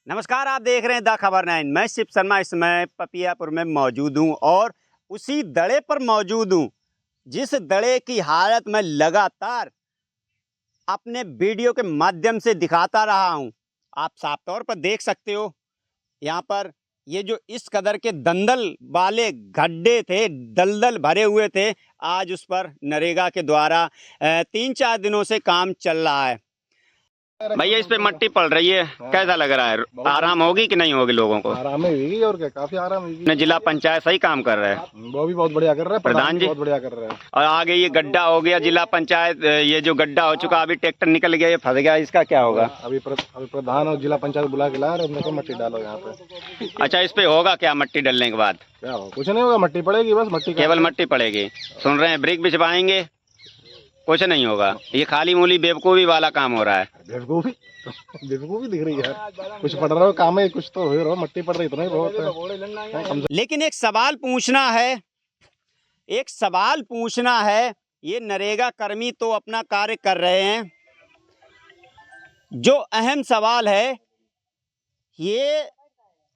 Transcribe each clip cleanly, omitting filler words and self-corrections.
नमस्कार, आप देख रहे हैं द खबर 9। मैं शिव शर्मा इस समय पपियापुर में मौजूद हूं और उसी दड़े पर मौजूद हूं जिस दड़े की हालत मैं लगातार अपने वीडियो के माध्यम से दिखाता रहा हूं। आप साफ तौर पर देख सकते हो यहाँ पर ये जो इस कदर के दलदल वाले गड्ढे थे, दलदल भरे हुए थे, आज उस पर नरेगा के द्वारा 3-4 दिनों से काम चल रहा है। भैया इस पे मट्टी पड़ रही है, कैसा लग रहा है? आराम होगी कि नहीं होगी लोगों को? आराम में होगी और क्या, काफी आराम होगी। जिला पंचायत सही काम कर रहा है, वो भी बहुत बढ़िया कर रहा है, प्रधान जी बहुत बढ़िया कर रहा है। और आगे ये गड्ढा हो गया, जिला पंचायत ये जो गड्ढा हो चुका, अभी ट्रैक्टर निकल गया, ये फंस गया, इसका क्या होगा? अभी प्रधान और जिला पंचायत बुला के ला रहे हैं, मट्टी डालो यहाँ पे। अच्छा, इस पे होगा क्या मट्टी डलने के बाद? क्या होगा? कुछ नहीं होगा, मट्टी पड़ेगी, बस मट्टी केवल मट्टी पड़ेगी। सुन रहे हैं, ब्रिक बिछवाएंगे, कुछ नहीं होगा। ये खाली मूली बेवकूफी वाला काम हो रहा है। बेवकूफी बेवकूफी दिख रही है, कुछ पड़ रहा हो काम है, कुछ तो हो रहा, मट्टी पड़ रही इतना ही बहुत है। लेकिन एक सवाल पूछना है, ये नरेगा कर्मी तो अपना कार्य कर रहे हैं, जो अहम सवाल है, ये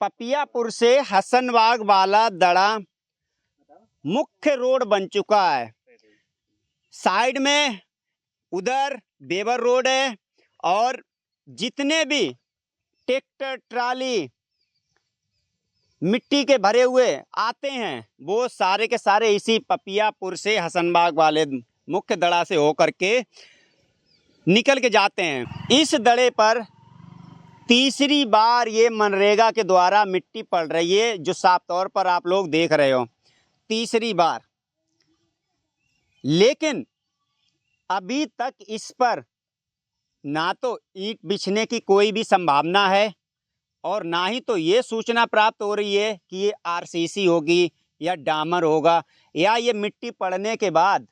पपियापुर से हसनबाग वाला दड़ा मुख्य रोड बन चुका है। साइड में उधर बेवर रोड है और जितने भी ट्रैक्टर ट्राली मिट्टी के भरे हुए आते हैं वो सारे के सारे इसी पपियापुर से हसनबाग वाले मुख्य दड़ा से होकर के निकल के जाते हैं। इस दड़े पर तीसरी बार ये मनरेगा के द्वारा मिट्टी पड़ रही है, जो साफ तौर पर आप लोग देख रहे हो, तीसरी बार। लेकिन अभी तक इस पर ना तो ईंट बिछने की कोई भी संभावना है और ना ही तो ये सूचना प्राप्त हो रही है कि ये आरसीसी होगी या डामर होगा या ये मिट्टी पड़ने के बाद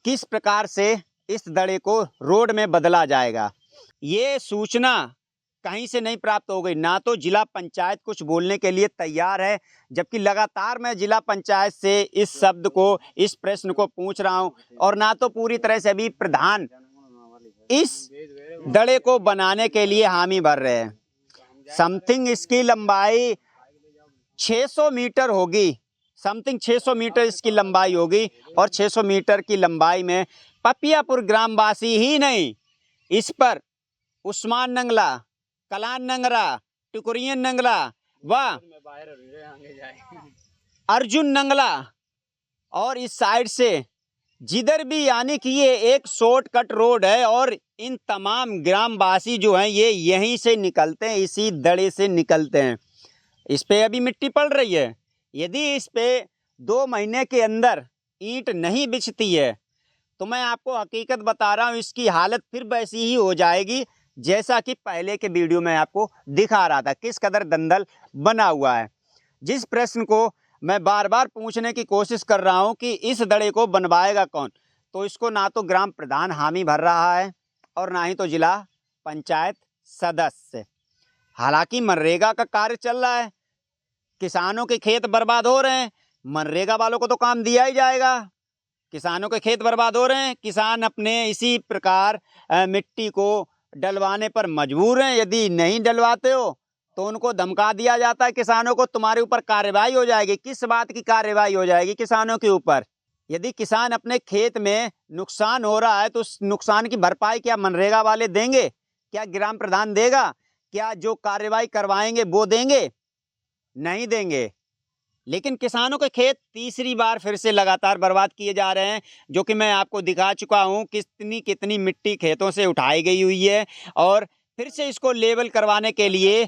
किस प्रकार से इस दड़े को रोड में बदला जाएगा। ये सूचना कहीं से नहीं प्राप्त हो गई। ना तो जिला पंचायत कुछ बोलने के लिए तैयार है, जबकि लगातार मैं जिला पंचायत से इस शब्द को, इस प्रश्न को पूछ रहा हूं, और ना तो पूरी तरह से अभी प्रधान इस दड़े को बनाने के लिए हामी भर रहे हैं। समथिंग इसकी लंबाई 600 मीटर होगी, समथिंग 600 मीटर इसकी लंबाई होगी और 600 मीटर की लंबाई में पपियापुर ग्रामवासी ही नहीं, इस पर उस्मान नंगला, कलान नंगरा, टुकुरियन नंगला व अर्जुन नंगला और इस साइड से जिधर भी, यानी कि ये एक शॉर्टकट रोड है और इन तमाम ग्रामवासी जो हैं ये यहीं से निकलते हैं, इसी दड़े से निकलते हैं। इस पे अभी मिट्टी पड़ रही है, यदि इस पे 2 महीने के अंदर ईंट नहीं बिछती है तो मैं आपको हकीकत बता रहा हूँ, इसकी हालत फिर वैसी ही हो जाएगी जैसा कि पहले के वीडियो में आपको दिखा रहा था, किस कदर दलदल बना हुआ है। जिस प्रश्न को मैं बार बार पूछने की कोशिश कर रहा हूं कि इस दड़े को बनवाएगा कौन, तो इसको ना तो ग्राम प्रधान हामी भर रहा है और ना ही तो जिला पंचायत सदस्य। हालांकि मनरेगा का कार्य चल रहा है, किसानों के खेत बर्बाद हो रहे हैं, मनरेगा वालों को तो काम दिया ही जाएगा। किसानों के खेत बर्बाद हो रहे हैं, किसान अपने इसी प्रकार मिट्टी को डलवाने पर मजबूर हैं। यदि नहीं डलवाते हो तो उनको धमका दिया जाता है किसानों को, तुम्हारे ऊपर कार्रवाई हो जाएगी। किस बात की कार्रवाई हो जाएगी किसानों के ऊपर? यदि किसान अपने खेत में नुकसान हो रहा है तो उस नुकसान की भरपाई क्या मनरेगा वाले देंगे? क्या ग्राम प्रधान देगा? क्या जो कार्रवाई करवाएंगे वो देंगे? नहीं देंगे। लेकिन किसानों के खेत तीसरी बार फिर से लगातार बर्बाद किए जा रहे हैं, जो कि मैं आपको दिखा चुका हूं कितनी मिट्टी खेतों से उठाई गई हुई है और फिर से इसको लेवल करवाने के लिए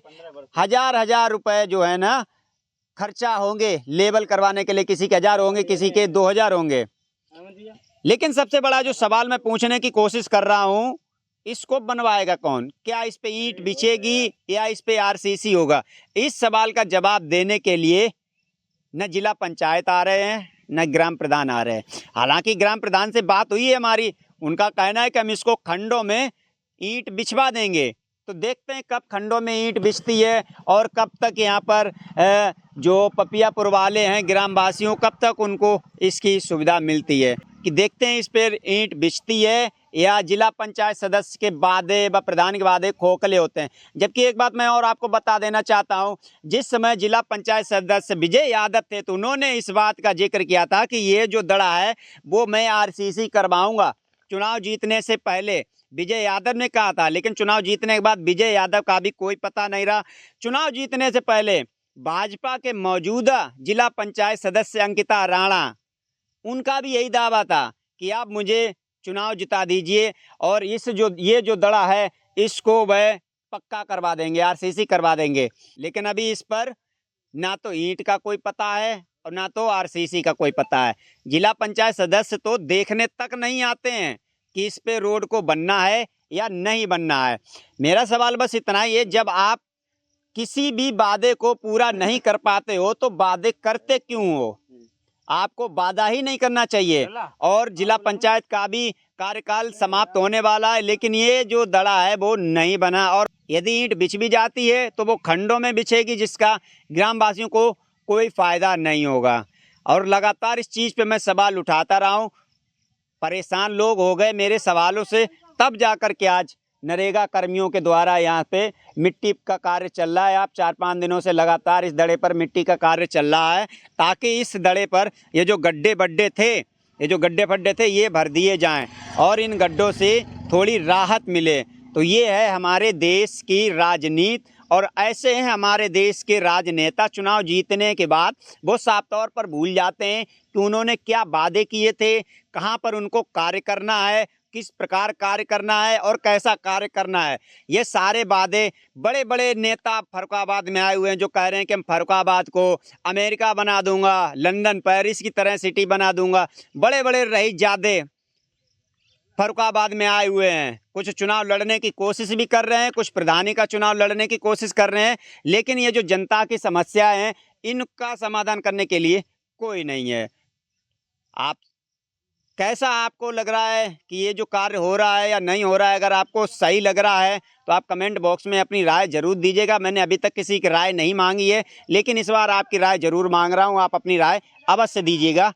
हजार रुपए जो है ना खर्चा होंगे। लेवल करवाने के लिए किसी के 1000 होंगे, किसी के 2000 होंगे। लेकिन सबसे बड़ा जो सवाल मैं पूछने की कोशिश कर रहा हूं, इसको बनवाएगा कौन? क्या इस पे ईंट बिछेगी या इस पे आरसीसी होगा? इस सवाल का जवाब देने के लिए न जिला पंचायत आ रहे हैं न ग्राम प्रधान आ रहे हैं। हालांकि ग्राम प्रधान से बात हुई है हमारी, उनका कहना है कि हम इसको खंडों में ईंट बिछवा देंगे। तो देखते हैं कब खंडों में ईंट बिछती है और कब तक यहाँ पर जो पपियापुर वाले हैं ग्रामवासियों, कब तक उनको इसकी सुविधा मिलती है। कि देखते हैं इस पर ईंट बिछती है या जिला पंचायत सदस्य के वादे व प्रधान के वादे खोखले होते हैं। जबकि एक बात मैं और आपको बता देना चाहता हूं, जिस समय जिला पंचायत सदस्य विजय यादव थे तो उन्होंने इस बात का जिक्र किया था कि ये जो दड़ा है वो मैं आरसीसी करवाऊंगा। चुनाव जीतने से पहले विजय यादव ने कहा था, लेकिन चुनाव जीतने के बाद विजय यादव का भी कोई पता नहीं रहा। चुनाव जीतने से पहले भाजपा के मौजूदा जिला पंचायत सदस्य अंकिता राणा, उनका भी यही दावा था कि आप मुझे चुनाव जिता दीजिए और ये जो दड़ा है इसको वह पक्का करवा देंगे, आरसीसी करवा देंगे। लेकिन अभी इस पर ना तो ईंट का कोई पता है और ना तो आरसीसी का कोई पता है। जिला पंचायत सदस्य तो देखने तक नहीं आते हैं कि इस पे रोड को बनना है या नहीं बनना है। मेरा सवाल बस इतना ही है, जब आप किसी भी वादे को पूरा नहीं कर पाते हो तो वादे करते क्यों हो? आपको वादा ही नहीं करना चाहिए। और जिला पंचायत का भी कार्यकाल समाप्त होने वाला है, लेकिन ये जो दड़ा है वो नहीं बना। और यदि ईंट बिछ भी जाती है तो वो खंडों में बिछेगी, जिसका ग्रामवासियों को कोई फायदा नहीं होगा। और लगातार इस चीज़ पे मैं सवाल उठाता रहा हूँ, परेशान लोग हो गए मेरे सवालों से, तब जाकर के आज नरेगा कर्मियों के द्वारा यहाँ पे मिट्टी का कार्य चल रहा है। आप 4-5 दिनों से लगातार इस दड़े पर मिट्टी का कार्य चल रहा है, ताकि इस दड़े पर ये जो गड्ढे फड्डे थे ये भर दिए जाएं और इन गड्ढों से थोड़ी राहत मिले। तो ये है हमारे देश की राजनीति, और ऐसे हैं हमारे देश के राजनेता। चुनाव जीतने के बाद वो साफ तौर पर भूल जाते हैं कि उन्होंने क्या वादे किए थे, कहाँ पर उनको कार्य करना है, किस प्रकार कार्य करना है और कैसा कार्य करना है। ये सारे वादे बड़े बड़े नेता फर्रुखाबाद में आए हुए हैं जो कह रहे हैं कि हम फर्रुखाबाद को अमेरिका बना दूंगा, लंदन पेरिस की तरह सिटी बना दूंगा। बड़े बड़े रईसजादे फर्रुखाबाद में आए हुए हैं, कुछ चुनाव लड़ने की कोशिश भी कर रहे हैं, कुछ प्रधानी का चुनाव लड़ने की कोशिश कर रहे हैं, लेकिन ये जो जनता की समस्याएं हैं इनका समाधान करने के लिए कोई नहीं है। आप कैसा आपको लग रहा है कि ये जो कार्य हो रहा है या नहीं हो रहा है? अगर आपको सही लग रहा है तो आप कमेंट बॉक्स में अपनी राय जरूर दीजिएगा। मैंने अभी तक किसी की राय नहीं मांगी है, लेकिन इस बार आपकी राय जरूर मांग रहा हूँ। आप अपनी राय अवश्य दीजिएगा।